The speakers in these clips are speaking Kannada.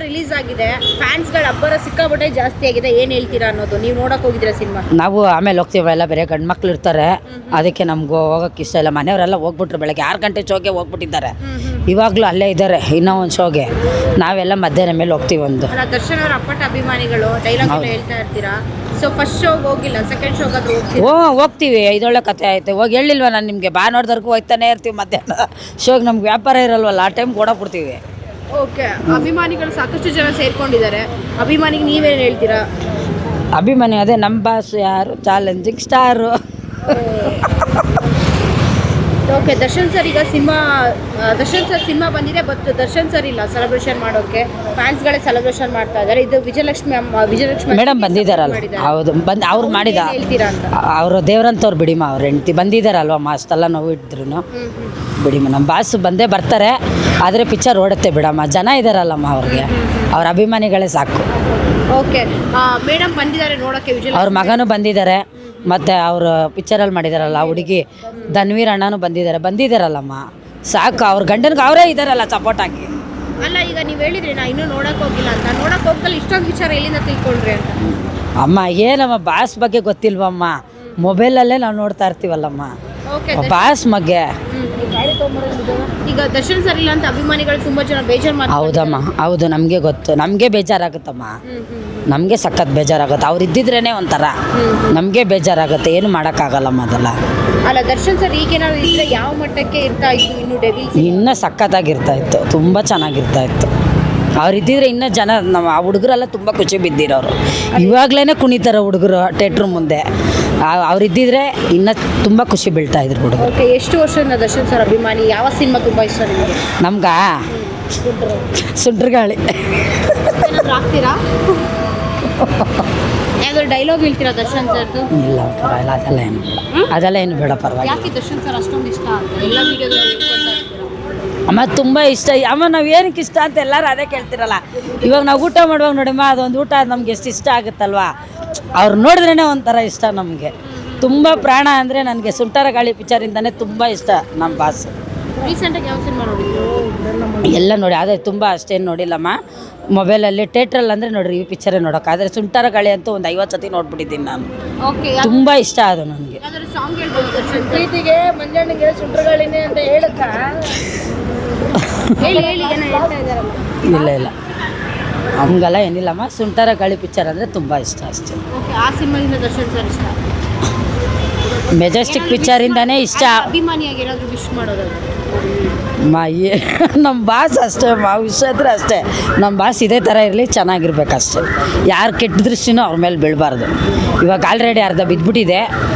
ರಿಲೀಸ್ ಆಗಿದೆ, ಫ್ಯಾನ್ಸ್ ಗಳ ಅಬ್ಬರ ಸಿಕ್ಕಾಪಟ್ಟೆ ಜಾಸ್ತಿ ಆಗಿದೆ. ಏನ್ ಹೇಳ್ತೀರಾ ಅನ್ನೋದು, ನೀವು ನೋಡಕ್ ಹೋಗಿದ್ದೀರಾ ಸಿನಿಮಾ? ನಾವು ಆಮೇಲೆ ಹೋಗ್ತೀವಿ, ಎಲ್ಲ ಬೇರೆ ಗಂಡು ಮಕ್ಳು ಇರ್ತಾರೆ, ಅದಕ್ಕೆ ನಮ್ಗೆ ಹೋಗೋಕೆ ಇಷ್ಟ ಇಲ್ಲ. ಮನೆಯವರೆಲ್ಲ ಹೋಗ್ಬಿಟ್ರು, ಬೆಳಗ್ಗೆ 6 ಗಂಟೆ ಶೋಗೆ ಹೋಗ್ಬಿಟ್ಟಿದ್ದಾರೆ. ಇವಾಗಲೂ ಅಲ್ಲೇ ಇದ್ದಾರೆ ಇನ್ನೂ ಒಂದು ಶೋಗೆ. ನಾವೆಲ್ಲ ಮಧ್ಯಾಹ್ನ ಮೇಲೆ ಹೋಗ್ತೀವಿ. ಒಂದು ದರ್ಶನ್ ಅವರ ಅಪ್ಪಟ ಅಭಿಮಾನಿಗಳು ಡೈಲಾಗ್ ಎಲ್ಲ ಹೇಳ್ತಾ ಇರ್ತೀರಾ. ಸೊ ಫಸ್ಟ್ ಶೋಗೆ ಹೋಗಿಲ್ಲ, ಸೆಕೆಂಡ್ ಶೋಗಾದ್ರೂ ಹೋಗ್ತೀವಿ. ಇದೊಳ್ಳೆ ಕತೆ ಆಯ್ತು. ಹೋಗಿ ಹೇಳಿಲ್ವ ನಾನು ನಿಮಗೆ, ಭಾನುವಾರದವರೆಗೂ ಹೋಗ್ತಾನೆ ಇರ್ತೀವಿ. ಮಧ್ಯಾಹ್ನ ಶೋಗೆ ನಮ್ಗೆ ವ್ಯಾಪಾರ ಇರಲ್ವಲ್ಲ, ಆ ಟೈಮ್ ಕೊಡೋಗ್ಬಿಡ್ತೀವಿ. ಓಕೆ, ಅಭಿಮಾನಿಗಳು ಸಾಕಷ್ಟು ಜನ ಸೇರ್ಕೊಂಡಿದ್ದಾರೆ. ಅಭಿಮಾನಿಗೆ ನೀವೇನು ಹೇಳ್ತೀರಾ? ಅಭಿಮಾನಿ ಅದೇ ನಮ್ಮ ಬಾಸ್ ಯಾರು, challenging star. Okay, Darshan sir ಈಗ ದರ್ಶನ್ ಸರ್ ಸಿನಿಮಾ ಬಂದಿದೆ, ಬಟ್ ದರ್ಶನ್ ಸರ್ ಇಲ್ಲ ಸೆಲೆಬ್ರೇಷನ್ ಮಾಡೋಕ್ಕೆ. ಫ್ಯಾನ್ಸ್ಗಳೇ ಸೆಲೆಬ್ರೇಷನ್ ಮಾಡ್ತಾ ಇದ್ದಾರೆ. ಇದು ವಿಜಯಲಕ್ಷ್ಮಿ ಮೇಡಮ್ ಬಂದಿದ್ದಾರಲ್ಲ, ಹೌದು ಅವ್ರು ಮಾಡಿದ ಹೇಳ್ತೀರಾ ಅಂತ. ಅವರು ದೇವ್ರಂತವ್ರು ಬಿಡಿಮ, ಅವ್ರ ಹೆಂಡ್ತಿ ಬಂದಿದ್ದಾರಲ್ವಮ್ಮ, ಅಷ್ಟೆಲ್ಲ ನೋವು ಇದ್ರು ಬಿಡಿಮ. ನಮ್ಮ ಬಾಸು ಬಂದೇ ಬರ್ತಾರೆ, ಆದರೆ ಪಿಕ್ಚರ್ ಓಡುತ್ತೆ ಬಿಡಮ್ಮ. ಜನ ಇದ್ದಾರಲ್ಲಮ್ಮ, ಅವ್ರಿಗೆ ಅವ್ರ ಅಭಿಮಾನಿಗಳೇ ಸಾಕು. ಓಕೆ, ಮೇಡಮ್ ಬಂದಿದ್ದಾರೆ ನೋಡೋಕ್ಕೆ. ಅವ್ರ ಮಗನೂ ಬಂದಿದ್ದಾರೆ, ಮತ್ತು ಅವರು ಪಿಕ್ಚರಲ್ಲಿ ಮಾಡಿದಾರಲ್ಲ ಹುಡುಗಿ ಧನ್ವೀರ್ ಅಣ್ಣನೂ ಬಂದಿದ್ದಾರಲ್ಲಮ್ಮ, ಸಾಕು. ಅವ್ರ ಗಂಡನಿಗೆ ಅವರೇ ಇದ್ದಾರಲ್ಲ ಸಪೋರ್ಟ್ ಆಗಿ. ಅಲ್ಲ, ಈಗ ನೀವು ಹೇಳಿದ್ರಿ ನಾ ಇನ್ನೂ ನೋಡಕ್ಕೆ ಹೋಗಿಲ್ಲ ಅಂತ. ನೋಡಕ್ಕೆ ಹೋಗಲ್ಲ, ಇಷ್ಟೊಂದು ವಿಚಾರ ಎಲ್ಲಿಂದ ತಿಳ್ಕೊಂಡ್ರಿ ಅಂತ? ಅಮ್ಮ ಏನಮ್ಮ ಬಾಸ್ ಬಗ್ಗೆ ಗೊತ್ತಿಲ್ವಮ್ಮ, ಮೊಬೈಲಲ್ಲೇ ನಾವು ನೋಡ್ತಾ ಇರ್ತೀವಲ್ಲಮ್ಮ. ಓಕೆ, ಬಾಸ್ ಬಗ್ಗೆ ಈಗ ದರ್ಶನ್ ಸರ್ ಇಲ್ಲ ಅಂತ ಅಭಿಮಾನಿಗಳು ತುಂಬಾ ಜನ ಬೇಜಾರು ಮಾಡ್ತಾರೆ. ಹೌದಮ್ಮ, ಹೌದು, ನಮಗೆ ಗೊತ್ತು. ನಮಗೆ ಬೇಜಾರಾಗುತ್ತಮ್ಮ, ನಮಗೆ ಸಖತ್ ಬೇಜಾರಾಗುತ್ತೆ. ಅವ್ರು ಇದ್ದಿದ್ರೇ ಒಂಥರ, ನಮಗೆ ಬೇಜಾರಾಗುತ್ತೆ. ಏನು ಮಾಡೋಕ್ಕಾಗಲ್ಲಮ್ಮ ಅದೆಲ್ಲ. ಅಲ್ಲ, ದರ್ಶನ್ ಸರ್ ಈಗೇನಾದ್ರು ಇದ್ರೆ ಯಾವ ಮಟ್ಟಕ್ಕೆ ಇರ್ತಾ ಇತ್ತು? ಇನ್ನು ಡೆವಿಲ್ಸ್ ಇನ್ನೂ ಸಖತ್ತಾಗಿರ್ತಾ ಇತ್ತು, ತುಂಬ ಚೆನ್ನಾಗಿರ್ತಾ ಇತ್ತು. ಅವ್ರು ಇದ್ದಿದ್ರೆ ಇನ್ನೂ ಜನ, ನಮ್ಮ ಆ ಹುಡುಗರೆಲ್ಲ ತುಂಬ ಖುಷಿ ಬಿದ್ದಿರೋರು. ಇವಾಗಲೇ ಕುಣಿತಾರೆ ಹುಡುಗರು ಥಿಯೇಟ್ರ್ ಮುಂದೆ. ಅವ್ರು ಇದ್ದಿದ್ರೆ ಇನ್ನೂ ತುಂಬ ಖುಷಿ ಬೀಳ್ತಾ ಇದ್ರು ಹುಡುಗರು. ಓಕೆ, ಎಷ್ಟು ವರ್ಷದಿಂದ ದರ್ಶನ್ ಸರ್ ಅಭಿಮಾನಿ? ಯಾವ ಸಿನಿಮಾ ತುಂಬ ಇಷ್ಟ ನಿಮಗೆ? ನಮ್ಗೆ ಸುಂಟ್ರಗಾಳಿ. ಆಗ್ತೀರಾ? ಯಾವ್ದಾದ್ರು ಡೈಲಾಗ್ ಹೇಳ್ತೀರಾ ದರ್ಶನ್ ಸರ್ದು? ಇಲ್ಲ ಪರವಾಗಿಲ್ಲ, ಅದೆಲ್ಲ ಏನು ಬೇಡ ಪರವಾಗಿಲ್ಲ. ಯಾಕೆ ದರ್ಶನ್ ಸರ್ ಅಷ್ಟೊಂದು ಇಷ್ಟ ಅಂತ ಎಲ್ಲ ವಿಡಿಯೋದಲ್ಲಿ ಅಮ್ಮ ತುಂಬ ಇಷ್ಟ. ಅಮ್ಮ ನಾವು ಏನಕ್ಕೆ ಇಷ್ಟ ಅಂತ ಎಲ್ಲರೂ ಅದೇ ಕೇಳ್ತಿರಲ್ಲ. ಇವಾಗ ನಾವು ಊಟ ಮಾಡುವಾಗ ನೋಡಿಮ್ಮ, ಅದೊಂದು ಊಟ ನಮ್ಗೆ ಎಷ್ಟು ಇಷ್ಟ ಆಗುತ್ತಲ್ವಾ. ಅವ್ರು ನೋಡಿದ್ರೇ ಒಂಥರ ಇಷ್ಟ ನಮಗೆ. ತುಂಬ ಪ್ರಾಣ ಅಂದರೆ ನನಗೆ ಸುಂಟರ ಗಾಳಿ ಪಿಕ್ಚರಿಂದನೇ ತುಂಬ ಇಷ್ಟ ನಮ್ಮ ಬಾಸ್. ರೀಸೆಂಟಾಗಿ ಯಾವ ಸಿನಿಮಾ ನೋಡಿದ್ರು? ಎಲ್ಲ ನೋಡಿ, ಅದೇ ತುಂಬ ಅಷ್ಟೇನು ನೋಡಿಲ್ಲಮ್ಮ. ಮೊಬೈಲಲ್ಲಿ ಥಿಯೇಟ್ರಲ್ಲಿ ಅಂದರೆ ನೋಡ್ರಿ ಈ ಪಿಕ್ಚರೇ ನೋಡೋಕೆ. ಆದರೆ ಸುಂಟರ ಗಾಳಿ ಅಂತೂ ಒಂದು 50 ಸತಿ ನೋಡ್ಬಿಟ್ಟಿದ್ದೀನಿ ನಾನು. ಓಕೆ, ತುಂಬ ಇಷ್ಟ ಅದು ನನಗೆ. ಸಾಂಗ್ ಹೇಳ್ಬೋದು ದರ್ಶನ್ ಪ್ರೀತಿಗೆ ಮಂಜಣ್ಣಗೆ ಸುಂಟರ ಗಾಳಿನೇ ಅಂತ ಹೇಳಕ್ಕ? ಹೇಳಿ ಏನೋ ಹೇಳ್ತಾ ಇದ್ದಾರಲ್ಲ. ಇಲ್ಲ ಹಂಗೆಲ್ಲ ಏನಿಲ್ಲಮ್ಮ. ಸುಂಟರ ಗಾಳಿ ಪಿಕ್ಚರ್ ಅಂದರೆ ತುಂಬ ಇಷ್ಟ ಅಷ್ಟೇ. ಓಕೆ, ಆ ಸಿನಿಮಾದಿಂದ ದರ್ಶನ್ ಸರ್ ಇಷ್ಟ? ಮೆಜೆಸ್ಟಿಕ್ ಪಿಕ್ಚರಿಂದನೇ ಇಷ್ಟ. ಅಭಿಮಾನಿಯಾಗಿ ಏನಾದರೂ ವಿಶ್ ಮಾಡೋದಾದ್ರೆ? ನಮ್ಮ ಬಾಸ್ ಅಷ್ಟೇ, ವಿಷ ಇದ್ರೆ ಅಷ್ಟೇ. ನಮ್ಮ ಬಾಸ್ ಇದೇ ಥರ ಇರಲಿ, ಚೆನ್ನಾಗಿರ್ಬೇಕಷ್ಟೆ. ಯಾರು ಕೆಟ್ಟ ದೃಷ್ಟಿನೂ ಅವ್ರ ಮೇಲೆ ಬೀಳಬಾರ್ದು. ಇವಾಗ ಆಲ್ರೆಡಿ ಅರ್ಧ ಬಿದ್ದುಬಿಟ್ಟಿದೆ.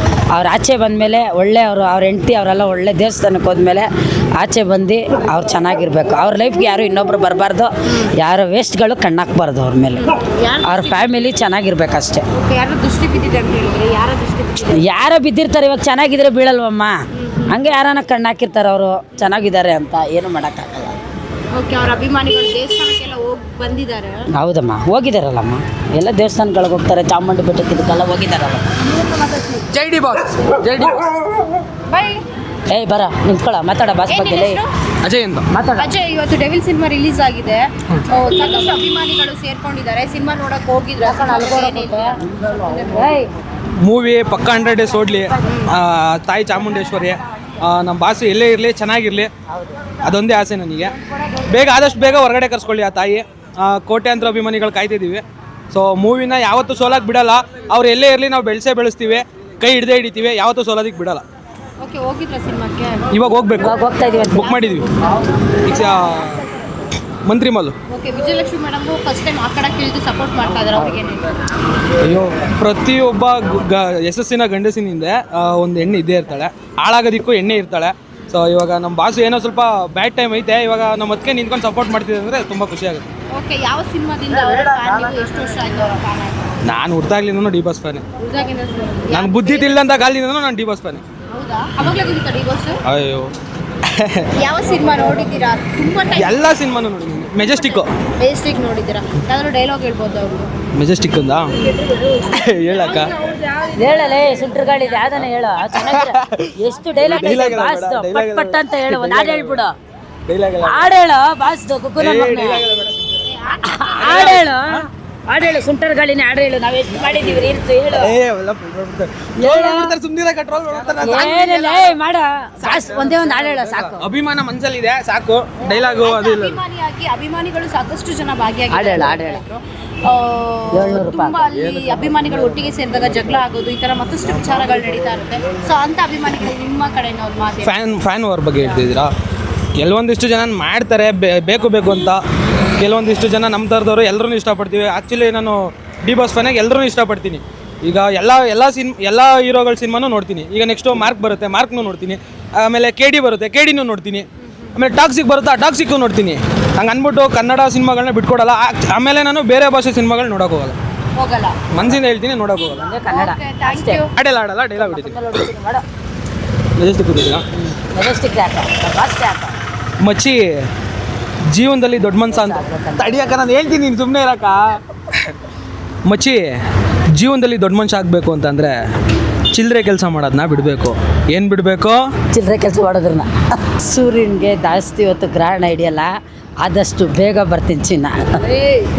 ಅವ್ರು ಆಚೆ ಬಂದಮೇಲೆ ಒಳ್ಳೆ ಅವ್ರ ಹೆಂಡ್ತಿ ಅವರೆಲ್ಲ ಒಳ್ಳೆ ದೇವಸ್ಥಾನಕ್ಕೆ ಹೋದ್ಮೇಲೆ ಆಚೆ ಬಂದು ಅವ್ರು ಚೆನ್ನಾಗಿರ್ಬೇಕು. ಅವ್ರ ಲೈಫ್ಗೆ ಯಾರು ಇನ್ನೊಬ್ರು ಬರಬಾರ್ದು, ಯಾರು ವೇಸ್ಟ್ಗಳು ಕಣ್ಣಾಕ್ಬಾರ್ದು ಅವ್ರ ಮೇಲೆ. ಅವ್ರ ಫ್ಯಾಮಿಲಿ ಚೆನ್ನಾಗಿರ್ಬೇಕಷ್ಟೆ. ಯಾರು ದೃಷ್ಟಿ ಬಿದ್ದಿದೆ ಅಂತ ಹೇಳಿದ್ರೆ? ಯಾರೋ ಬಿದ್ದಿರ್ತಾರೆ, ಇವಾಗ ಚೆನ್ನಾಗಿದ್ರೆ ಬೀಳಲ್ವಮ್ಮ. ಹಂಗೆ ಯಾರನ್ನ ಕಣ್ಣಾಕಿರ್ತಾರೆ ಅವರು ಚೆನ್ನಾಗಿದ್ದಾರೆ ಅಂತ, ಏನು ಮಾಡೋಕ್ಕಾಗಲ್ಲ. ಓಕೆ, ಅವ್ರ ಅಭಿಮಾನಿಗಳು ದೇವಸ್ಥಾನಕ್ಕೆಲ್ಲ ಹೋಗಿ ಬಂದಿದ್ದಾರೆ? ಹೌದಮ್ಮ, ಹೋಗಿದ್ದಾರಲ್ಲಮ್ಮ. ಎಲ್ಲ ದೇವಸ್ಥಾನಗಳಿಗೆ ಹೋಗ್ತಾರೆ, ಚಾಮುಂಡಿ ಬೆಟ್ಟಕ್ಕೆ ಇದಕ್ಕೆಲ್ಲ ಹೋಗಿದ್ದಾರಲ್ಲ. ಜೈ ಡಿ ಬಾಸ್. ಬೈ. ಏಯ್ ಬರ ನಿಂತ್ಕೊಳ್ಳ, ಮಾತಾಡ ಬಾಸ್ ಬಗ್ಗೆ. ಅಜಯ್ ಅಂತ ಮಾತಾಡ. ಅಜಯ್, ಇವತ್ತು ಡೆವಿಲ್ ಸಿನಿಮಾ ರಿಲೀಸ್ ಆಗಿದೆ, ಸಾಕಷ್ಟು ಅಭಿಮಾನಿಗಳು ಸೇರ್ಕೊಂಡಿದ್ದಾರೆ. ಸಿನಿಮಾ ನೋಡಕ್ ಹೋಗಿದ್ರೆ ಮೂವಿ ಪಕ್ಕ 100 ಡೇಸ್ ಓಡಲಿ. ತಾಯಿ ಚಾಮುಂಡೇಶ್ವರಿ ನಮ್ಮ ಬಾಸು ಎಲ್ಲೇ ಇರಲಿ, ಚೆನ್ನಾಗಿರಲಿ, ಅದೊಂದೇ ಆಸೆ ನನಗೆ. ಆದಷ್ಟು ಬೇಗ ಹೊರಗಡೆ ಕರ್ಸ್ಕೊಳ್ಳಿ ಆ ತಾಯಿ. ಕೋಟ್ಯಾಂತರ ಅಭಿಮಾನಿಗಳು ಕಾಯ್ತಿದ್ದೀವಿ. ಸೊ ಮೂವಿನ ಯಾವತ್ತೂ ಸೋಲಕ್ಕೆ ಬಿಡಲ್ಲ. ಅವ್ರು ಎಲ್ಲೇ ಇರಲಿ ನಾವು ಬೆಳೆಸ್ತೀವಿ, ಕೈ ಹಿಡಿತೀವಿ, ಯಾವತ್ತೂ ಸೋಲೋದಕ್ಕೆ ಬಿಡಲ್ಲ. ಓಕೆ, ಹೋಗಿದ್ರಾ ಸಿನಿಮಾಕ್ಕೆ? ಇವಾಗ ಹೋಗ್ಬೇಕು, ಹೋಗ್ತಾ ಇದೀವಿ, ಬುಕ್ ಮಾಡಿದ್ವಿ ಈಗ Mantri mall. Okay, Vijayalakshmi madam first time ಆ ಕಡೆ ಕೇಳಿದ್ದು ಸಪೋರ್ಟ್ ಮಾಡ್ತಾ ಇದ್ದಾರೆ. ಅವ್ರಿಗೆ ಅಯ್ಯೋ, ಪ್ರತಿಯೊಬ್ಬ ಯಶಸ್ಸಿನ ಗಂಡಸಿನಿಂದ ಒಂದು ಹೆಣ್ಣು ಇದ್ದೇ ಇರ್ತಾಳೆ, ಹಾಳಾಗೋದಕ್ಕೂ ಎಣ್ಣೆ ಇರ್ತಾಳೆ. ಸೊ ಇವಾಗ ನಮ್ಮ ಬಾಸು ಏನೋ ಸ್ವಲ್ಪ ಬ್ಯಾಡ್ ಟೈಮ್ ಐತೆ, ಇವಾಗ ನಮ್ಮ ಅದಕ್ಕೆ ನಿಂತ್ಕೊಂಡು ಸಪೋರ್ಟ್ ಮಾಡ್ತಿದ್ದೆ ಅಂದರೆ ತುಂಬ ಖುಷಿ ಆಗುತ್ತೆ. ಓಕೆ, ಯಾವ ಸಿನಿಮಾದಿಂದ ಎಷ್ಟು ವರ್ಷ ಆಯಿತು ಅವರ ಫ್ಯಾನ್ ಆಯಿತು? ನಾನು ಹುಡ್ದಾಗ್ಲಿಂದನೂ ಡಿ ಬಾಸ್ ಫ್ಯಾನೆ. ನಾನು ನಾನು ಬುದ್ಧಿ ತಿಳಿದಂಥ ಕಾಲದಿಂದನೂ ನಾನು ಡಿ ಬಾಸ್ ಫ್ಯಾನೆ. ಹೌದಾ? ಅವಾಗಲೇ ಗೊತ್ತಿತ್ತಾ ಡಿ ಬಾಸ್? ಅಯ್ಯೋ, ಯಾವ ಸಿನಿಮಾ ನೋಡಿದ್ದೀರಾ? ತುಂಬ ಎಲ್ಲ ಸಿನಿಮಾನು ನೋಡಿದ್ದೀನಿ. ಮೆಜೆಸ್ಟಿಕ್ ನೋಡಿದ್ದೀರಾ? ಯಾವ್ದಾದ್ರು ಡೈಲಾಗ್ ಹೇಳ್ಬೋದು ಅವರು? ಮೆಜೆಸ್ಟಿಕ್ ಅಂದ ಹೇಳಕ್ಕ? ಹೇಳಲೇ ಸುಂಟ್ರ ಗಾಳಿ ಯಾವ್ದಾನ ಹೇಳು. ಎಷ್ಟು ಡೈಲಾಗ್ ಪಟ್ ಅಂತ ಹೇಳು, ಒಂದು ಹಾಡು ಹೇಳ್ಬಿಡು. ಹಾಡು ಹೇಳು ಬಾಸ್ದು. ಹಾಡು ಹೇಳು ಹಾಡು ಹೇಳು ಸುಂಟರ್ ಗಾಳಿನೇ ಹಾಡು ಹೇಳು ನಾವು ಎಷ್ಟು ಮಾಡಿದೀವಿ ರೀಲ್ಸ್ ಹೇಳು ಏನಿಲ್ಲ ಮಾಡ ಒಂದೇ ಒಂದು ಹಾಡು ಹೇಳು ಸಾಕು ಅಭಿಮಾನ ಮನ್ಸಲ್ಲಿದೆ ಸಾಕು ಡೈಲಾಗು ಅದು ಇಲ್ಲ. ಅಭಿಮಾನಿಯಾಗಿ ಅಭಿಮಾನಿಗಳು ಸಾಕಷ್ಟು ಜನ ಭಾಗಿಯಾಗಿ ಹಾಡು ಹೇಳು ಹಾಡು ಹೇಳು 700 ರೂಪಾಯಿ. ತುಂಬಾ ಅಲ್ಲಿ ಅಭಿಮಾನಿಗಳು ಒಟ್ಟಿಗೆ ಸೇರಿದಾಗ ಜಗಳ ಆಗೋದು ಈ ತರ ಮತ್ತಷ್ಟು ವಿಚಾರಗಳು ನಡೀತಾ ಇರುತ್ತೆ. ಸೊ ಅಂತ ಅಭಿಮಾನಿಗಳು ನಿಮ್ಮ ಕಡೆಯಿಂದ ಒಂದು ಮಾತು ಫ್ಯಾನ್ ಅವ್ರ ಬಗ್ಗೆ ಹೇಳ್ತಿದ್ದೀರಾ? ಕೆಲವೊಂದಿಷ್ಟು ಜನ ಮಾಡ್ತಾರೆ ಬೇಕು ಅಂತ, ಕೆಲವೊಂದಿಷ್ಟು ಜನ ನಮ್ಮ ಥರದವರು ಎಲ್ಲರೂ ಇಷ್ಟಪಡ್ತೀವಿ. ಆ್ಯಕ್ಚುಲಿ ನಾನು ಡಿ ಬಾಸ್ ಫ್ಯಾನಾಗಿ ಎಲ್ಲರೂ ಇಷ್ಟಪಡ್ತೀನಿ. ಈಗ ಎಲ್ಲ ಹೀರೋಗಳ ಸಿನಿಮಾನೂ ನೋಡ್ತೀನಿ. ಈಗ ನೆಕ್ಸ್ಟು ಮಾರ್ಕ್ ಬರುತ್ತೆ, ಮಾರ್ಕ್ನೂ ನೋಡ್ತೀನಿ. ಆಮೇಲೆ ಕೆ ಡಿ ಬರುತ್ತೆ, ಕೆ ಡಿನೂ ನೋಡ್ತೀನಿ. ಆಮೇಲೆ ಟಾಕ್ಸಿಕ್ ಬರುತ್ತೆ, ಆ ಟಾಕ್ಸಿಕ್ಕು ನೋಡ್ತೀನಿ. ಹಂಗೆ ಅಂದ್ಬಿಟ್ಟು ಕನ್ನಡ ಸಿನಿಮಾಗಳನ್ನ ಬಿಟ್ಕೊಡಲ್ಲ. ಆಮೇಲೆ ನಾನು ಬೇರೆ ಭಾಷೆ ಸಿನಿಮಾಗಳು ನೋಡೋಕೆ ಹೋಗಲ್ಲ, ಮನಸ್ಸಿಂದ ಹೇಳ್ತೀನಿ, ನೋಡೋಕೆ ಹೋಗಲ್ಲ. Kannada thank you. ಆಡಲ್ಲ ಡೈಲಾಗ್ ಹೊಡಿತೀನಿ. ಮಾಡು ಮೆಜೆಸ್ಟಿಕ್ ಕೂತಿದ್ದೀರಾ? ಮೆಜೆಸ್ಟಿಕ್ ಯಾಕೆ ಫಾಸ್ಟ್ ಯಾಕೆ ಮಚ್ಚಿ ಜೀವನದಲ್ಲಿ ದೊಡ್ಡ ಮನ್ಸ ಅಂತ ತಡಿಯಕ್ಕ ನಾನು ಹೇಳ್ತೀನಿ, ನೀನು ಸುಮ್ಮನೆ ಇರಕ್ಕ. ಮಚ್ಚಿ ಜೀವನದಲ್ಲಿ ದೊಡ್ಡ ಮನುಷ್ಯ ಆಗಬೇಕು ಅಂತಂದರೆ ಚಿಲ್ಲರೆ ಕೆಲಸ ಮಾಡೋದನ್ನ ಬಿಡಬೇಕು. ಏನು ಬಿಡಬೇಕು? ಚಿಲ್ಲರೆ ಕೆಲಸ ಮಾಡೋದ್ರನ್ನ. ಸೂರ್ಯನಿಗೆ ಜಾಸ್ತಿ ಹೊತ್ತು ಗ್ರಹಣ ಹಿಡಿಯಲ್ಲ, ಆದಷ್ಟು ಬೇಗ ಬರ್ತೀನಿ ಚಿನ್ನ.